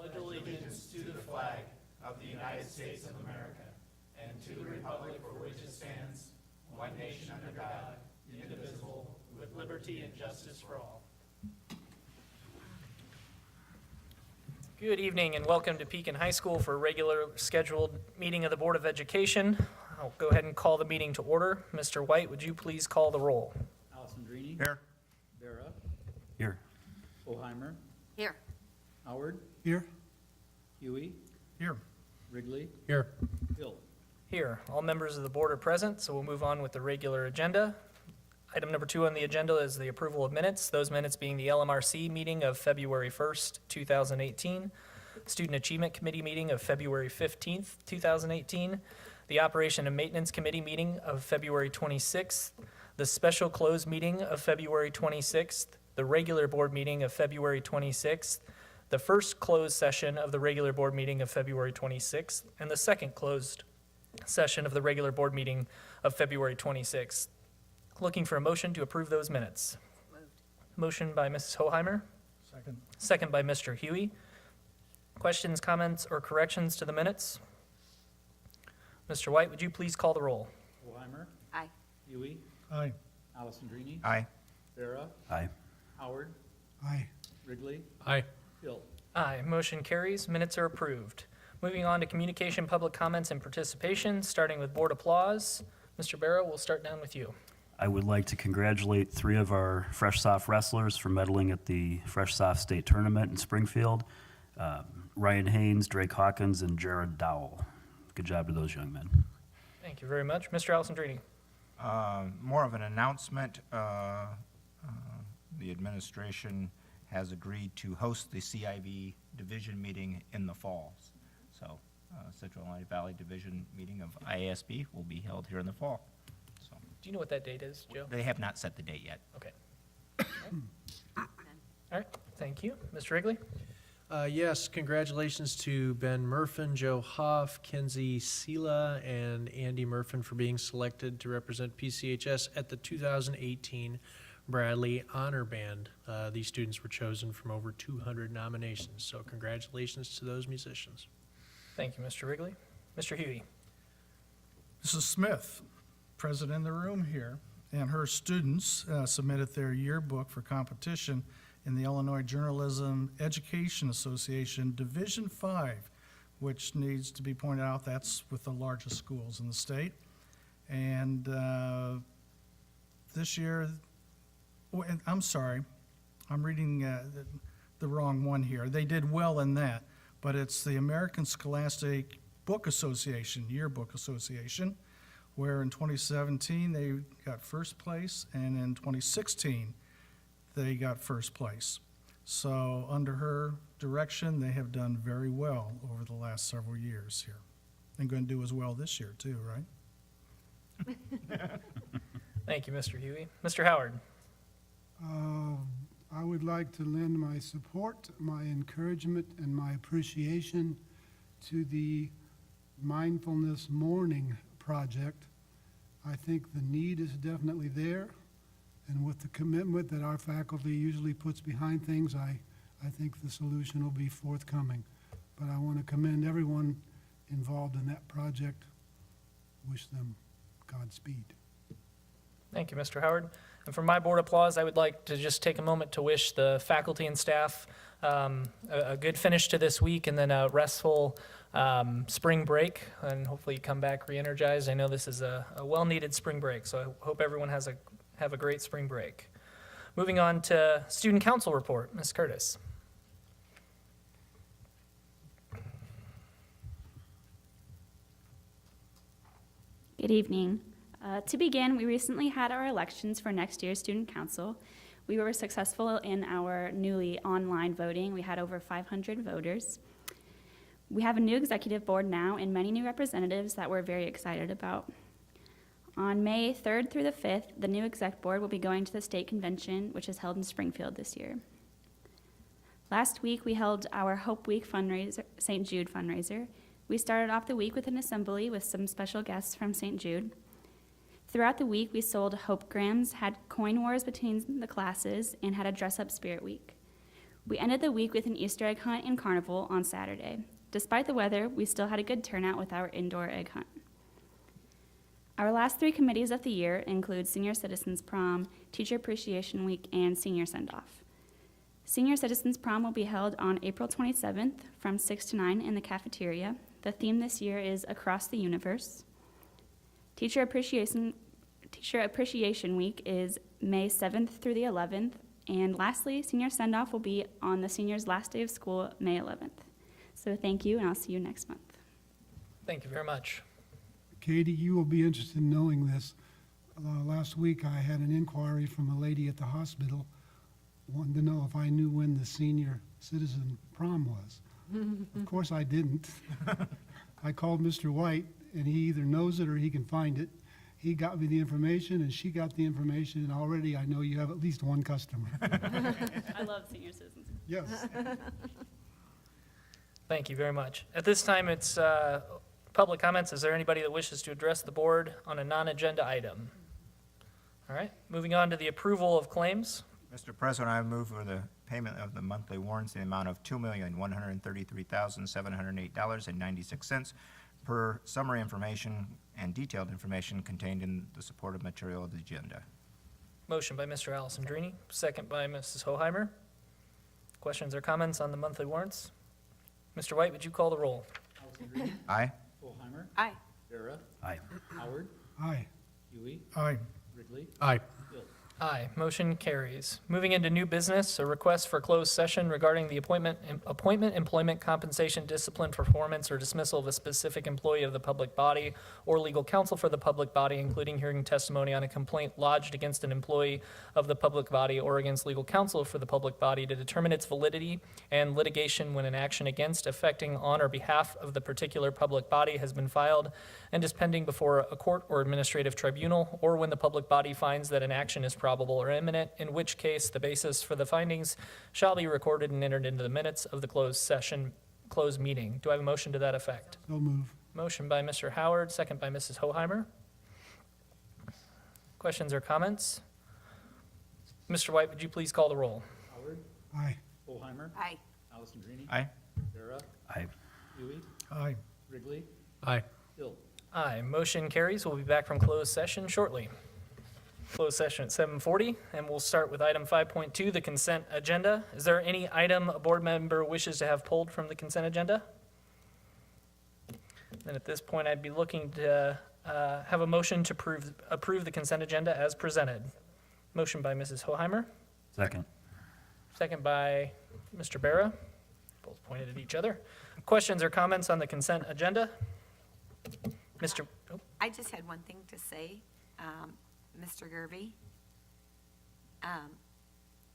pledge allegiance to the flag of the United States of America and to the republic for which it stands, one nation under God, indivisible, with liberty and justice for all. Good evening and welcome to Pekin High School for a regular scheduled meeting of the Board of Education. I'll go ahead and call the meeting to order. Mr. White, would you please call the roll? Alessandrini. Here. Vera. Here. Oheimer. Here. Howard. Here. Huey. Here. Wrigley. Here. Hill. Here. All members of the board are present, so we'll move on with the regular agenda. Item number 2 on the agenda is the approval of minutes, those minutes being the LMRC meeting of February 1st, 2018, Student Achievement Committee meeting of February 15th, 2018, the Operation and Maintenance Committee meeting of February 26th, the special closed meeting of February 26th, the regular board meeting of February 26th, the first closed session of the regular board meeting of February 26th, and the second closed session of the regular board meeting of February 26th. Looking for a motion to approve those minutes. Moved. Motion by Mrs. Hoheimer, Second. second by Mr. Huey. Questions, comments, or corrections to the minutes? Mr. White, would you please call the roll? Oheimer. Aye. Huey. Aye. Alessandrini. Aye. Vera. Aye. Howard. Aye. Wrigley. Aye. Hill. Aye, motion carries. Minutes are approved. Moving on to communication, public comments, and participation, starting with board applause. Mr. Barrow, we'll start down with you. I would like to congratulate 3 of our Fresh Soft wrestlers for medaling at the Fresh Soft State Tournament in Springfield. Ryan Haynes, Drake Hawkins, and Jared Dowell. Good job to those young men. Thank you very much. Mr. Alessandrini. More of an announcement. The administration has agreed to host the CIB division meeting in the fall. So Central Illinois Valley Division meeting of IASB will be held here in the fall. So Do you know what that date is, Joe? they have not set the date yet. Okay. All right, thank you. Mr. Wrigley? Yes, congratulations to Ben Murfin, Joe Hoff, Kenzie Sela, and Andy Murfin for being selected to represent PCHS at the 2018 Bradley Honor Band. These students were chosen from over 200 nominations, so congratulations to those musicians. Thank you, Mr. Wrigley. Mr. Huey? Mrs. Smith, present in the room here, and her students submitted their yearbook for competition in the Illinois Journalism Education Association Division 5, which needs to be pointed out, that's with the largest schools in the state. And this year, and I'm sorry, I'm reading the wrong one here. They did well in that, but it's the American Scholastic Book Association, Yearbook Association, where in 2017 they got first place, and in 2016 they got first place. So under her direction, they have done very well over the last several years here. And going to do as well this year too, right? Thank you, Mr. Huey. Mr. Howard? I would like to lend my support, my encouragement, and my appreciation to the Mindfulness Morning Project. I think the need is definitely there, and with the commitment that our faculty usually puts behind things, I think the solution will be forthcoming. But I want to commend everyone involved in that project. Wish them Godspeed. Thank you, Mr. Howard. And for my board applause, I would like to just take a moment to wish the faculty and staff a good finish to this week and then a restful spring break, and hopefully you come back re-energized. I know this is a well-needed spring break, so I hope everyone have a great spring break. Moving on to Student Council report, Ms. Curtis. Good evening. To begin, we recently had our elections for next year's Student Council. We were successful in our newly online voting. We had over 500 voters. We have a new executive board now and many new representatives that we're very excited about. On May 3rd through the 5th, the new exec board will be going to the state convention, which is held in Springfield this year. Last week, we held our Hope Week fundraiser, St. Jude fundraiser. We started off the week with an assembly with some special guests from St. Jude. Throughout the week, we sold Hope Grams, had coin wars between the classes, and had a dress-up spirit week. We ended the week with an Easter egg hunt and carnival on Saturday. Despite the weather, we still had a good turnout with our indoor egg hunt. Our last 3 committees of the year include Senior Citizens Prom, Teacher Appreciation Week, and Senior Send-Off. Senior Citizens Prom will be held on April 27th from 6 to 9 in the cafeteria. The theme this year is Across the Universe. Teacher Appreciation Week is May 7th through the 11th. And lastly, Senior Send-Off will be on the seniors' last day of school, May 11th. So thank you, and I'll see you next month. Thank you very much. Katie, you will be interested in knowing this. Last week, I had an inquiry from a lady at the hospital, wanting to know if I knew when the senior citizen prom was. Of course, I didn't. I called Mr. White, and he either knows it or he can find it. He got me the information, and she got the information, and already I know you have at least one customer. I love Senior Citizens. Yes. Thank you very much. At this time, it's public comments. Is there anybody that wishes to address the board on a non-agenda item? All right, moving on to the approval of claims. Mr. President, I move for the payment of the monthly warrants in the amount of $2,133,708.96 per summary information and detailed information contained in the supportive material of the agenda. Motion by Mr. Alessandrini, second by Mrs. Hoheimer. Questions or comments on the monthly warrants? Mr. White, would you call the roll? Alessandrini. Aye? Fullheimer. Aye. Vera. Aye. Howard. Aye. Huey. Aye. Ridley. Aye. Hill. Aye, motion carries. Moving into new business, a request for closed session regarding the appointment, employment, compensation, discipline, performance, or dismissal of a specific employee of the public body or legal counsel for the public body, including hearing testimony on a complaint lodged against an employee of the public body or against legal counsel for the public body to determine its validity, and litigation when an action against, affecting, on, or behalf of the particular public body has been filed and is pending before a court or administrative tribunal, or when the public body finds that an action is probable or imminent, in which case the basis for the findings shall be recorded and entered into the minutes of the closed meeting. Do I have a motion to that effect? So move. Motion by Mr. Howard, second by Mrs. Hoheimer. Questions or comments? Mr. White, would you please call the roll? Howard. Aye. Fullheimer. Aye. Alessandrini. Aye? Vera. Aye. Huey. Aye. Ridley. Aye. Hill. Aye, motion carries. We'll be back from closed session shortly. Closed session at 7:40, and we'll start with item 5.2, the consent agenda. Is there any item a board member wishes to have pulled from the consent agenda? Then at this point, I'd be looking to have a motion to approve the consent agenda as presented. Motion by Mrs. Hoheimer, Second. second by Mr. Barra. Both pointed at each other. Questions or comments on the consent agenda? Mr. oh, I just had one thing to say. Mr. Gervy,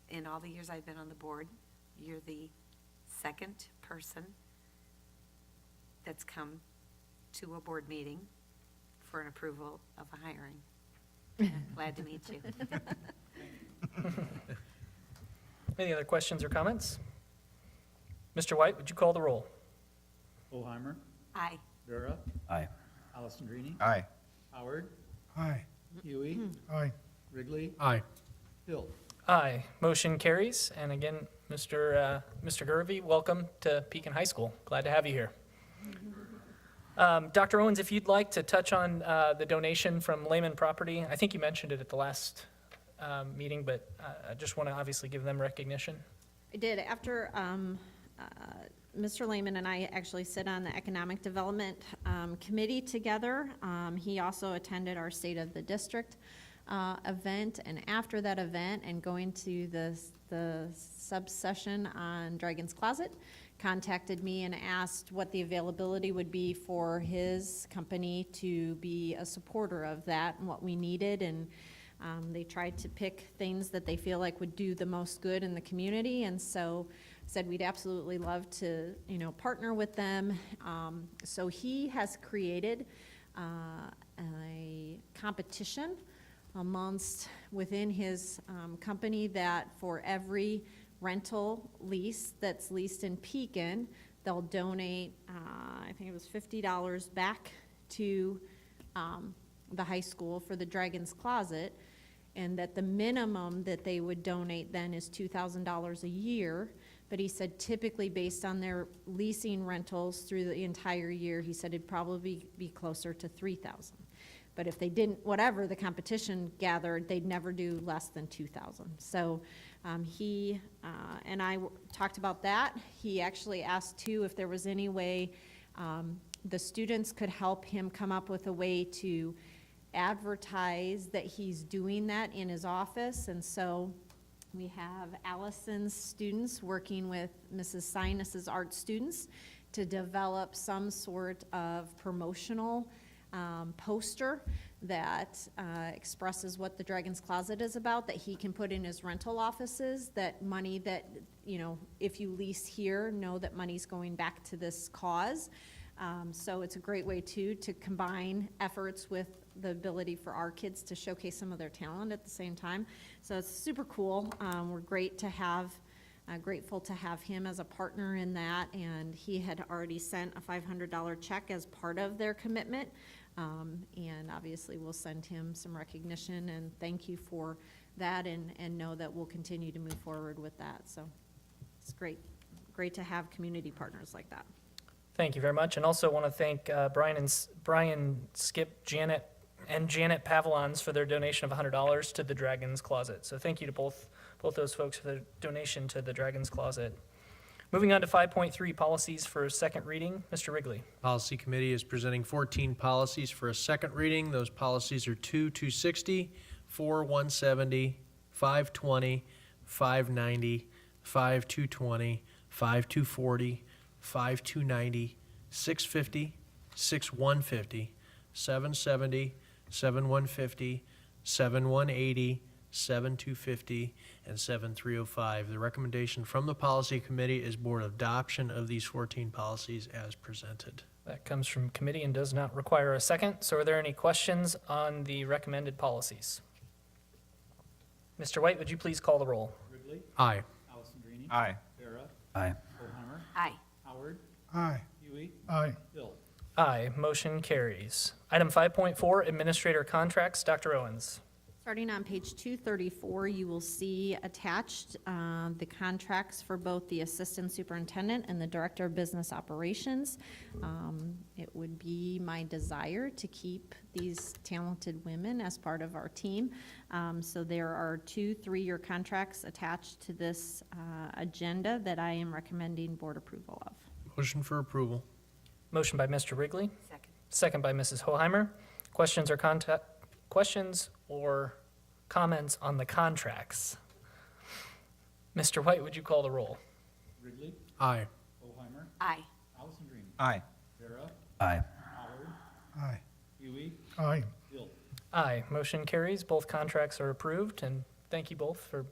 in all the years I've been on the board, you're the second person that's come to a board meeting for an approval of a hiring. Glad to meet you. Any other questions or comments? Mr. White, would you call the roll? Fullheimer. Aye. Vera. Aye. Alessandrini. Aye. Howard. Aye. Huey. Aye. Ridley. Aye. Hill. Aye, motion carries. And again, Mr. Gervy, welcome to Pekin High School. Glad to have you here. Dr. Owens, if you'd like to touch on the donation from Lehman Property, I think you mentioned it at the last meeting, but I just want to obviously give them recognition. I did. After Mr. Lehman and I actually sit on the Economic Development Committee together. He also attended our State of the District event, and after that event and going to the sub-session on Dragon's Closet, contacted me and asked what the availability would be for his company to be a supporter of that and what we needed, and they tried to pick things that they feel like would do the most good in the community, and so said we'd absolutely love to, partner with them. So he has created a competition within his company that for every rental lease that's leased in Pekin, they'll donate, I think it was $50 back to the high school for the Dragon's Closet, and that the minimum that they would donate then is $2,000 a year. But he said typically based on their leasing rentals through the entire year, he said it'd probably be closer to 3,000. But if they didn't, whatever the competition gathered, they'd never do less than 2,000. So he and I talked about that. He actually asked too if there was any way the students could help him come up with a way to advertise that he's doing that in his office. And so we have Allison's students working with Mrs. Sinus's art students to develop some sort of promotional poster that expresses what the Dragon's Closet is about, that he can put in his rental offices, that money that, you know, if you lease here, know that money's going back to this cause. So it's a great way too to combine efforts with the ability for our kids to showcase some of their talent at the same time. So it's super cool. We're grateful to have him as a partner in that, and he had already sent a $500 check as part of their commitment. And obviously we'll send him some recognition and thank you for that, and know that we'll continue to move forward with that. So it's great to have community partners like that. Thank you very much, and also want to thank Brian, Skip, Janet Pavlons for their donation of $100 to the Dragon's Closet. So thank you to both those folks for their donation to the Dragon's Closet. Moving on to 5.3, policies for second reading. Mr. Wrigley. Policy Committee is presenting 14 policies for a second reading. Those policies are 2-260, 4-170, 5-20, 5-90, 5-220, 5-240, 5-290, 6-50, 6-150, 7-70, 7-150, 7-180, 7-250, and 7-305. The recommendation from the Policy Committee is board adoption of these 14 policies as presented. That comes from committee and does not require a second. So are there any questions on the recommended policies? Mr. White, would you please call the roll? Ridley, Aye. Alessandrini. Aye. Vera, Aye. Holheimer, Aye. Howard, Aye. Huey, Aye. Hill. Aye, motion carries. Item 5.4, administrator contracts. Dr. Owens. Starting on page 234, you will see attached the contracts for both the Assistant Superintendent and the Director of Business Operations. It would be my desire to keep these talented women as part of our team. So there are 2 3-year contracts attached to this agenda that I am recommending board approval of. Motion for approval. Motion by Mr. Wrigley, Second. second by Mrs. Hoheimer. Questions or comments on the contracts? Mr. White, would you call the roll? Ridley, Aye. Holheimer, Aye. Alessandrini. Aye. Vera, Aye. Howard, Aye. Huey, Aye. Hill. Aye, motion carries. Both contracts are approved, and thank you both for.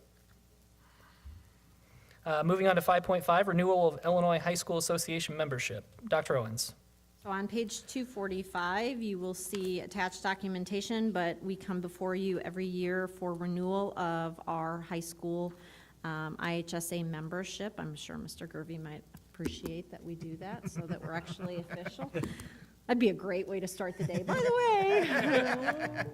Moving on to 5.5, renewal of Illinois High School Association membership. Dr. Owens. So on page 245, you will see attached documentation, but we come before you every year for renewal of our high school IHSA membership. I'm sure Mr. Gervy might appreciate that we do that so that we're actually official. That'd be a great way to start the day. By the way,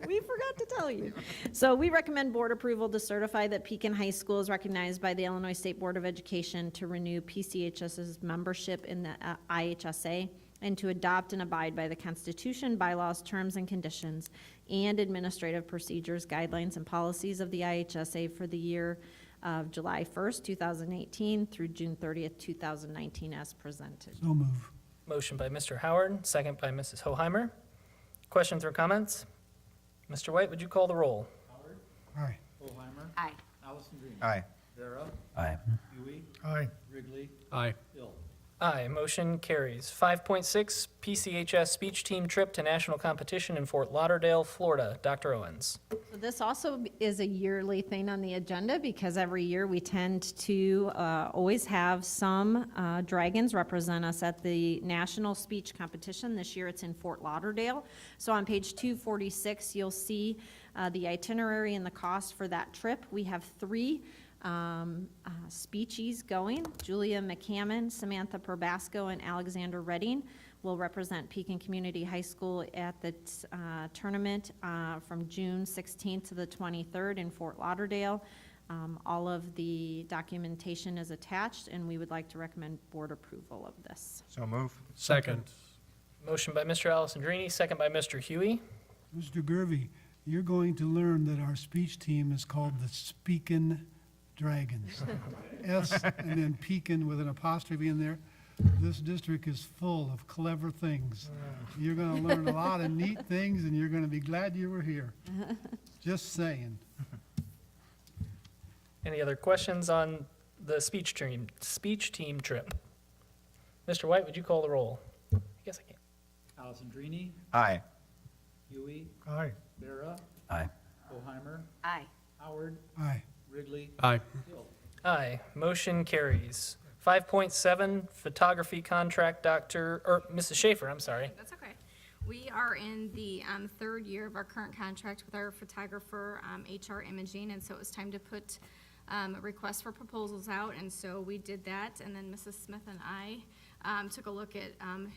we forgot to tell you. So we recommend board approval to certify that Pekin High School is recognized by the Illinois State Board of Education to renew PCHS's membership in the IHSA and to adopt and abide by the Constitution, bylaws, terms and conditions, and administrative procedures, guidelines, and policies of the IHSA for the year of July 1st, 2018 through June 30th, 2019 as presented. So move. Motion by Mr. Howard, second by Mrs. Hoheimer. Questions or comments? Mr. White, would you call the roll? Howard, Aye. Holheimer, Aye. Alessandrini. Aye. Vera, Aye. Huey, Aye. Ridley, Aye. Hill. Aye, motion carries. 5.6, PCHS speech team trip to national competition in Fort Lauderdale, Florida. Dr. Owens. So this also is a yearly thing on the agenda because every year we tend to always have some dragons represent us at the national speech competition. This year it's in Fort Lauderdale. So on page 246, you'll see the itinerary and the cost for that trip. We have 3 speechies going. Julia McCammon, Samantha Probasco, and Alexander Redding will represent Pekin Community High School at the tournament from June 16th to the 23rd in Fort Lauderdale. All of the documentation is attached, and we would like to recommend board approval of this. So move. Second. Motion by Mr. Alessandrini, second by Mr. Huey. Mr. Gervy, you're going to learn that our speech team is called the Speakin' Dragons. S and then Pekin with an apostrophe in there. This district is full of clever things. You're going to learn a lot of neat things, and you're going to be glad you were here. Just saying. Any other questions on the speech team trip? Mr. White, would you call the roll? I guess I can. Alessandrini, Aye. Huey, Aye. Vera, Aye. Hoheimer, Aye. Howard, Aye. Wrigley, Aye. Hill. Aye, motion carries. 5.7, photography contract, Mrs. Schaefer, I'm sorry. That's okay. We are in the third year of our current contract with our photographer, HR Imaging, and so it was time to put a request for proposals out, and so we did that, and then Mrs. Smith and I took a look at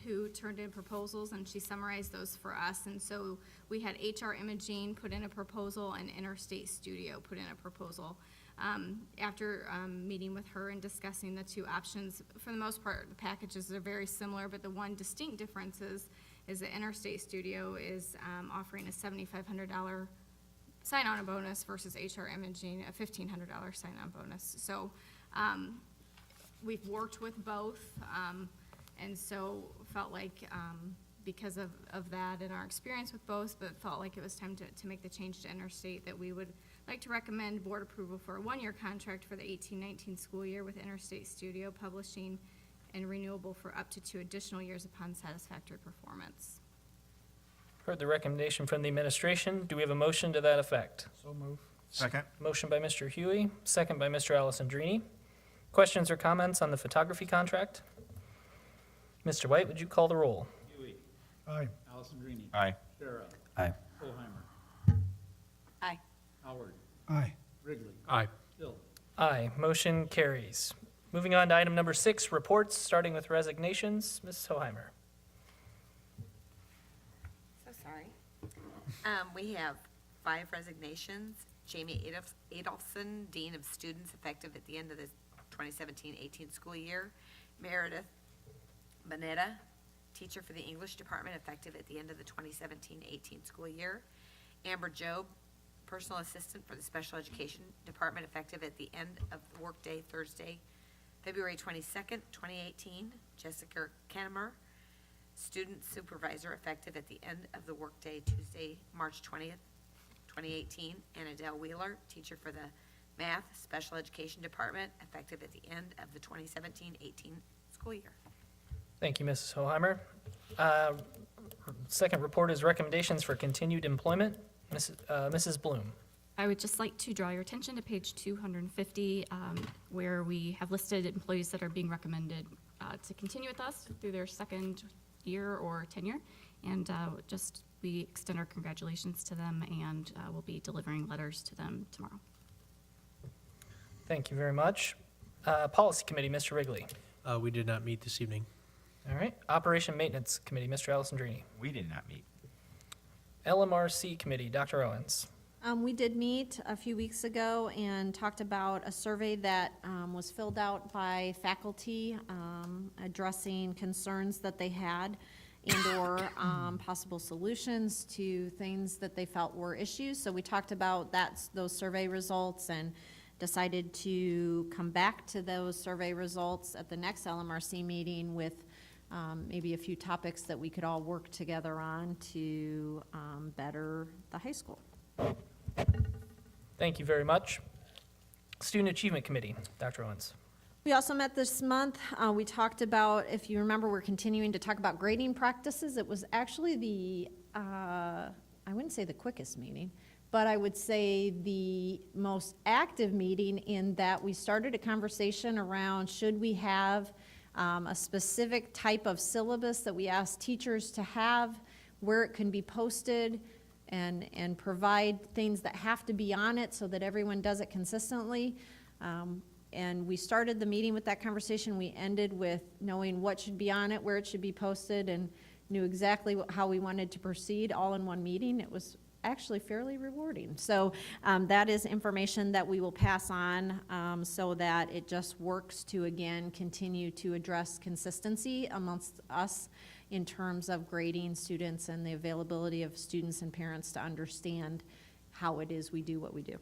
who turned in proposals, and she summarized those for us, and so we had HR Imaging put in a proposal and Interstate Studio put in a proposal. After meeting with her and discussing the two options, for the most part, the packages are very similar, but the one distinct difference is that Interstate Studio is offering a $7,500 sign-on bonus versus HR Imaging a $1,500 sign-on bonus. So we've worked with both, and so felt like because of that and our experience with both, but felt like it was time to make the change to Interstate, that we would like to recommend board approval for a one-year contract for the 18-19 school year with Interstate Studio Publishing and renewable for up to 2 additional years upon satisfactory performance. Heard the recommendation from the administration. Do we have a motion to that effect? So move. Second. Motion by Mr. Huey, second by Mr. Alessandrini. Questions or comments on the photography contract? Mr. White, would you call the roll? Huey, Aye. Alessandrini, Aye. Vera, Aye. Hoheimer, Aye. Howard, Aye. Wrigley, Aye. Hill. Aye, motion carries. Moving on to item number 6, reports, starting with resignations. Mrs. Hoheimer. So sorry. We have 5 resignations. Jamie Adolphson, Dean of Students, effective at the end of the 2017-18 school year. Meredith Bonetta, teacher for the English department, effective at the end of the 2017-18 school year. Amber Job, personal assistant for the special education department, effective at the end of the workday Thursday, February 22nd, 2018. Jessica Kennemer, student supervisor, effective at the end of the workday Tuesday, March 20th, 2018. And Adele Wheeler, teacher for the math special education department, effective at the end of the 2017-18 school year. Thank you, Mrs. Hoheimer. Second report is recommendations for continued employment. Mrs. Bloom. I would just like to draw your attention to page 250, where we have listed employees that are being recommended to continue with us through their second year or tenure. And we extend our congratulations to them, and we'll be delivering letters to them tomorrow. Thank you very much. Policy Committee, Mr. Wrigley. We did not meet this evening. All right. Operation Maintenance Committee, Mr. Alessandrini. We did not meet. LMRC Committee, Dr. Owens. We did meet a few weeks ago and talked about a survey that was filled out by faculty addressing concerns that they had and/or possible solutions to things that they felt were issues. So we talked about those survey results and decided to come back to those survey results at the next LMRC meeting with maybe a few topics that we could all work together on to better the high school. Thank you very much. Student Achievement Committee, Dr. Owens. We also met this month. We talked about, if you remember, we're continuing to talk about grading practices. It was actually I wouldn't say the quickest meeting, but I would say the most active meeting, in that we started a conversation around, should we have a specific type of syllabus that we ask teachers to have, where it can be posted, and provide things that have to be on it so that everyone does it consistently. And we started the meeting with that conversation. We ended with knowing what should be on it, where it should be posted, and knew exactly how we wanted to proceed all in one meeting. It was actually fairly rewarding. So that is information that we will pass on so that it just works to, again, continue to address consistency amongst us in terms of grading students and the availability of students and parents to understand how it is we do what we do.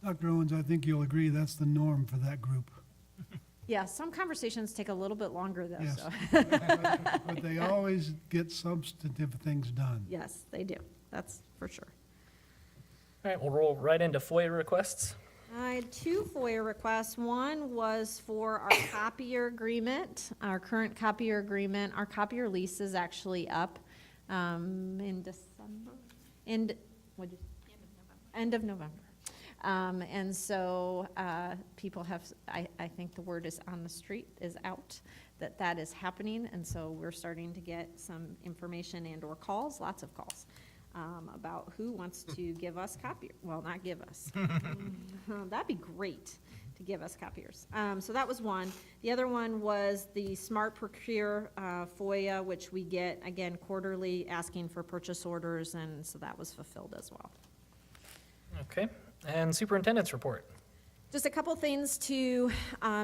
Dr. Owens, I think you'll agree that's the norm for that group. Yeah, some conversations take a little bit longer though, Yes. so. But they always get substantive things done. Yes, they do. That's for sure. All right, we'll roll right into FOIA requests. I had two FOIA requests. One was for our copier agreement, our current copier agreement. Our copier lease is actually up in December, end of November. And so people have, I think the word is on the street, is out, that that is happening. And so we're starting to get some information and/or calls, lots of calls, about who wants to give us copier. Well, not give us. That'd be great to give us copiers. So that was one. The other one was the Smart Procure FOIA, which we get, again, quarterly, asking for purchase orders, and so that was fulfilled as well. Okay, and superintendent's report. Just a couple things to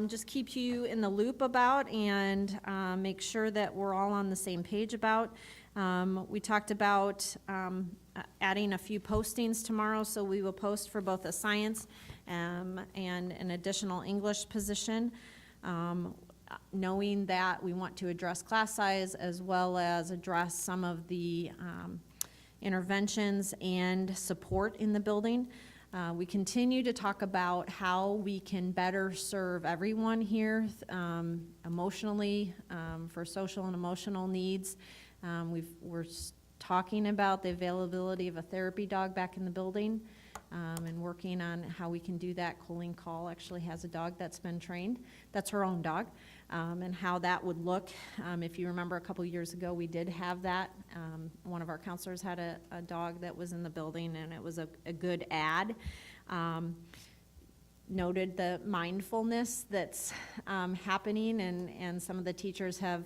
just keep you in the loop about and make sure that we're all on the same page about. We talked about adding a few postings tomorrow, so we will post for both a science and an additional English position, knowing that we want to address class size as well as address some of the interventions and support in the building. We continue to talk about how we can better serve everyone here emotionally for social and emotional needs. We're talking about the availability of a therapy dog back in the building and working on how we can do that. Colleen Call actually has a dog that's been trained. That's her own dog. And how that would look. If you remember a couple years ago, we did have that. One of our counselors had a dog that was in the building, and it was a good ad. Noted the mindfulness that's happening, and some of the teachers have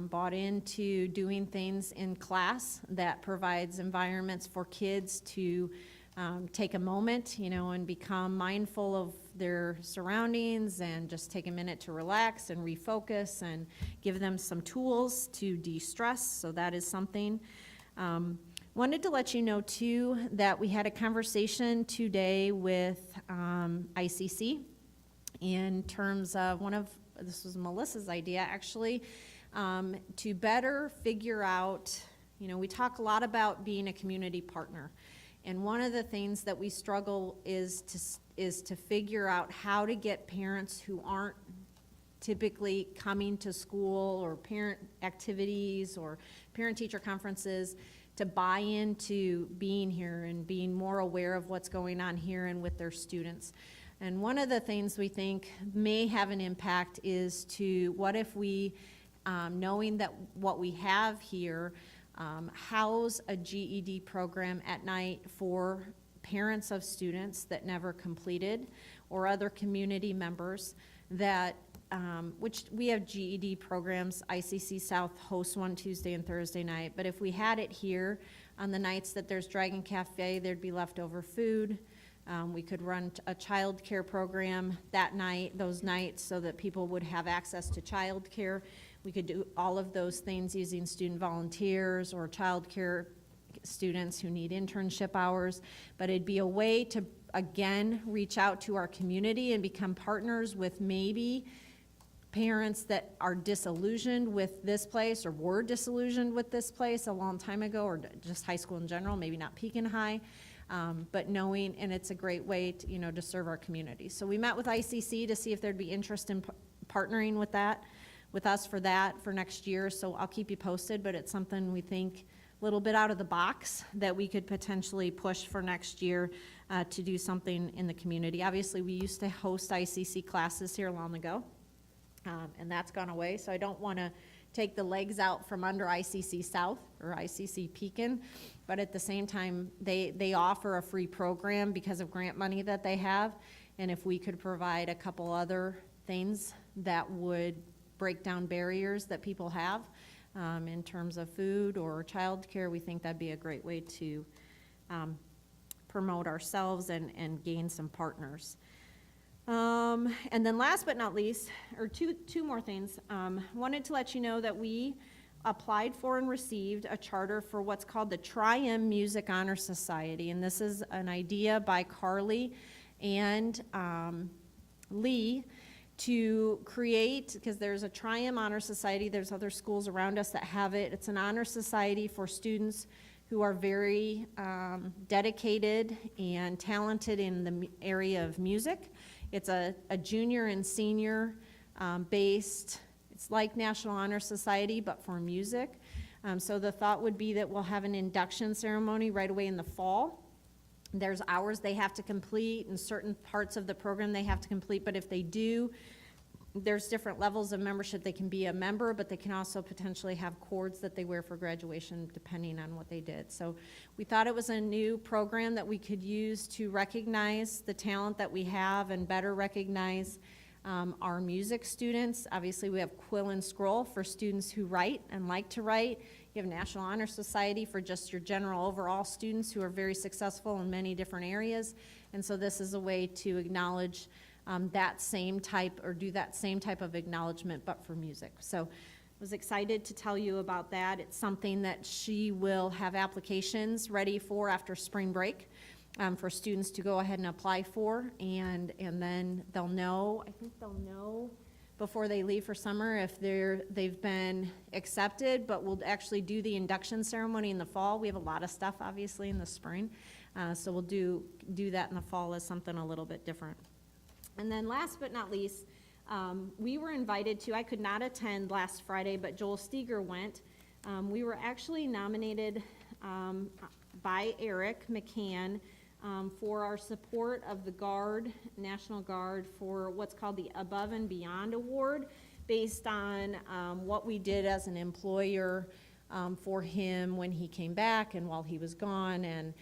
bought into doing things in class that provides environments for kids to take a moment, and become mindful of their surroundings and just take a minute to relax and refocus and give them some tools to de-stress. So that is something. Wanted to let you know too that we had a conversation today with ICC in terms of this was Melissa's idea actually, to better figure out, we talk a lot about being a community partner. And one of the things that we struggle is to figure out how to get parents who aren't typically coming to school or parent activities or parent-teacher conferences to buy into being here and being more aware of what's going on here and with their students. And one of the things we think may have an impact is to what if we, knowing that what we have here, house a GED program at night for parents of students that never completed or other community members that, which we have GED programs. ICC South hosts one Tuesday and Thursday night, but if we had it here on the nights that there's Dragon Cafe, there'd be leftover food. We could run a child care program that night, those nights, so that people would have access to child care. We could do all of those things using student volunteers or child care students who need internship hours. But it'd be a way to, again, reach out to our community and become partners with maybe parents that are disillusioned with this place or were disillusioned with this place a long time ago, or just high school in general, maybe not Pekin High. But knowing, and it's a great way to, to serve our community. So we met with ICC to see if there'd be interest in partnering with us for next year. So I'll keep you posted, but it's something we think a little bit out of the box that we could potentially push for next year to do something in the community. Obviously, we used to host ICC classes here long ago, and that's gone away. So I don't want to take the legs out from under ICC South or ICC Pekin, but at the same time, they offer a free program because of grant money that they have, and if we could provide a couple other things that would break down barriers that people have in terms of food or childcare, we think that'd be a great way to promote ourselves and gain some partners. And then last but not least, or two more things, wanted to let you know that we applied for and received a charter for what's called the Tri-M Music Honor Society. And this is an idea by Carly and Lee to create, because there's a Tri-M Honor Society, there's other schools around us that have it. It's an honor society for students who are very dedicated and talented in the area of music. It's a junior and senior based, it's like National Honor Society, but for music. So the thought would be that we'll have an induction ceremony right away in the fall. There's hours they have to complete and certain parts of the program they have to complete, but if they do, there's different levels of membership. They can be a member, but they can also potentially have cords that they wear for graduation depending on what they did. So we thought it was a new program that we could use to recognize the talent that we have and better recognize our music students. Obviously, we have Quill and Scroll for students who write and like to write. You have National Honor Society for just your general overall students who are very successful in many different areas. And so this is a way to acknowledge that same type, or do that same type of acknowledgement, but for music. So I was excited to tell you about that. It's something that she will have applications ready for after spring break for students to go ahead and apply for, and then they'll know, I think they'll know before they leave for summer if they've been accepted, but we'll actually do the induction ceremony in the fall. We have a lot of stuff, obviously, in the spring, so we'll do that in the fall as something a little bit different. And then last but not least, we were invited to, I could not attend last Friday, but Joel Steger went. We were actually nominated by Eric McCann for our support of the Guard, National Guard, for what's called the Above and Beyond Award, based on what we did as an employer for him when he came back and while he was gone. And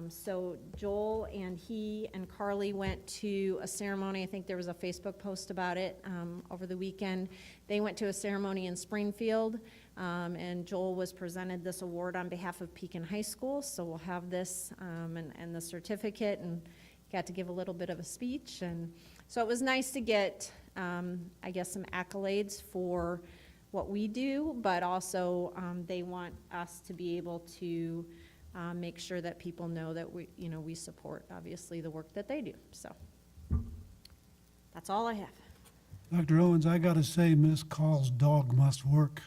so Joel and he and Carly went to a ceremony. I think there was a Facebook post about it over the weekend. They went to a ceremony in Springfield, and Joel was presented this award on behalf of Pekin High School. So we'll have this and the certificate, and got to give a little bit of a speech. And so it was nice to get, I guess, some accolades for what we do, but also they want us to be able to make sure that people know that we support, obviously, the work that they do. So that's all I have. Dr. Owens, I got to say, Miss Call's dog must work,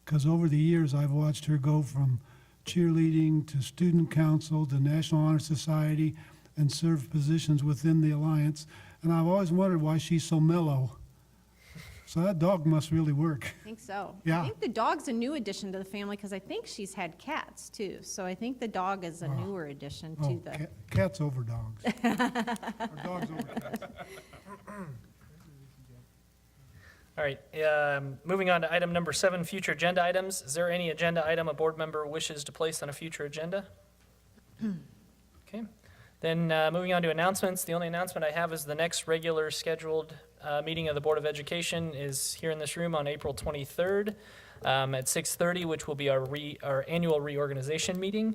because over the years I've watched her go from cheerleading to student council to National Honor Society and serve positions within the Alliance, and I've always wondered why she's so mellow. So that dog must really work. I think so. Yeah. I think the dog's a new addition to the family, because I think she's had cats too. So I think the dog is a newer addition to the. Cats over dogs. Or dogs over cats. All right, moving on to item number 7, future agenda items. Is there any agenda item a board member wishes to place on a future agenda? Okay, then moving on to announcements. The only announcement I have is the next regular scheduled meeting of the Board of Education is here in this room on April 23rd at 6:30, which will be our annual reorganization meeting.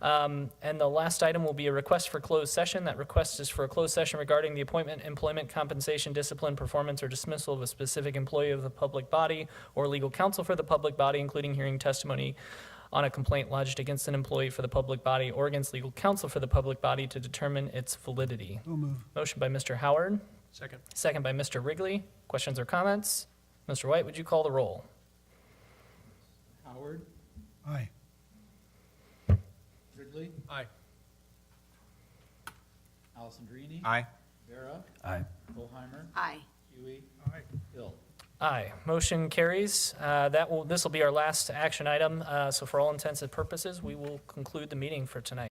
And the last item will be a request for closed session. That request is for a closed session regarding the appointment, employment, compensation, discipline, performance, or dismissal of a specific employee of the public body or legal counsel for the public body, including hearing testimony on a complaint lodged against an employee for the public body or against legal counsel for the public body to determine its validity. So move. Motion by Mr. Howard, Second. second by Mr. Wrigley. Questions or comments? Mr. White, would you call the roll? Howard, Aye. Ridley, Aye. Alessandrini. Aye. Vera, Aye. Bullheimer, Aye. Huey. Hill. Aye. Motion carries. This will be our last action item. So for all intents and purposes, we will conclude the meeting for tonight.